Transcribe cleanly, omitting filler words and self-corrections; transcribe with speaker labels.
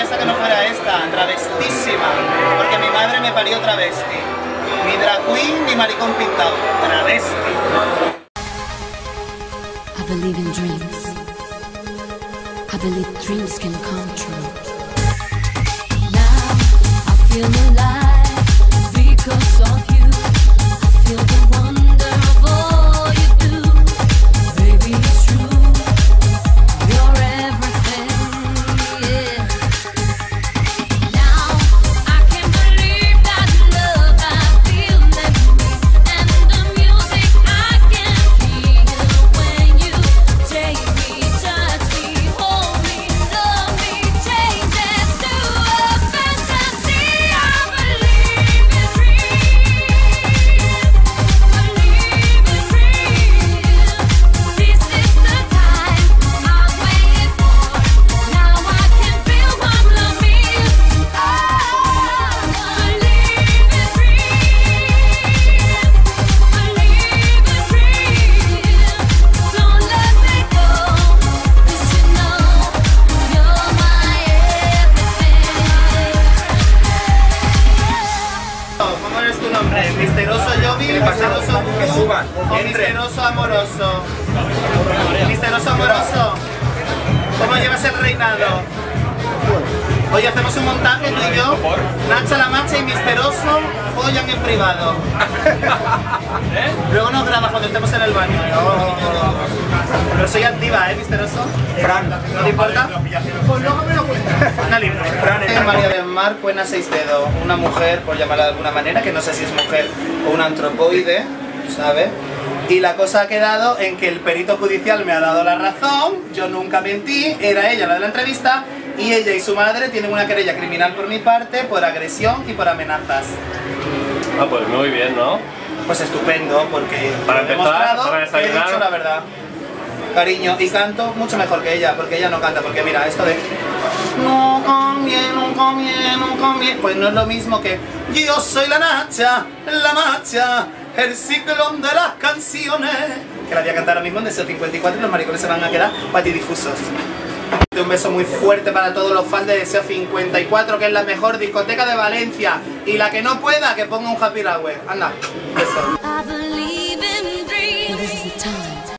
Speaker 1: casa que no fuera esta, travestísima, porque mi madre me parió travesti. Ni drag queen ni maricón pintado, travesti.
Speaker 2: I believe in dreams. I believe dreams can come true. Now I feel alive because of you. I feel the wonder of all you do. Baby, it's true. You're everything, yeah. Now I can't believe that love I feel in me, and the music I can hear when you take me, touch me, hold me, love me, changes to a fantasy. I believe in dreams, believe in dreams. This is the time I've waited for. Now I can feel what love is. Believe in dreams, believe in dreams. Don't let me go, 'cause you know you're my everything.
Speaker 1: ¿Cómo eres tu nombre? ¿Misterioso Yobi? ¿Misterioso
Speaker 3: Que suban.
Speaker 1: o misterioso amoroso? ¿Misterioso amoroso? ¿Cómo llevas el reinado? Hoy hacemos un montaje, tú y yo, Nacha la Macha y Misterioso follan en privado. Luego nos grabas cuando estemos en el baño. Pero soy activa, Misterioso.
Speaker 3: Fran.
Speaker 1: ¿No te importa? Pues luego me lo cuentas. Una libre. María del Mar, Cuena Seis Dedos. Una mujer, por llamarla de alguna manera, que no sé si es mujer o un antropoide, ¿sabes? Y la cosa ha quedado en que el perito judicial me ha dado la razón, yo nunca mentí, era ella la de la entrevista, y ella y su madre tienen una querella criminal por mi parte, por agresión y por amenazas.
Speaker 4: Ah, pues muy bien, ¿no?
Speaker 1: Pues estupendo, porque
Speaker 4: Para
Speaker 1: he
Speaker 4: empezar,
Speaker 1: demostrado
Speaker 4: para
Speaker 1: que he
Speaker 4: desayunar.
Speaker 1: dicho la verdad. Cariño, y canto mucho mejor que ella, porque ella no canta, porque mira, esto de no conviene, pues no es lo mismo que yo soy la Nacha, la Macha, el ciclón de las canciones, que la voy a cantar ahora mismo en Deseo 54 y los maricones se van a quedar patidifusos. Un beso muy fuerte para todos los fans de Deseo 54, que es la mejor discoteca de Valencia, y la que no pueda, que ponga un happy hour. Anda, beso.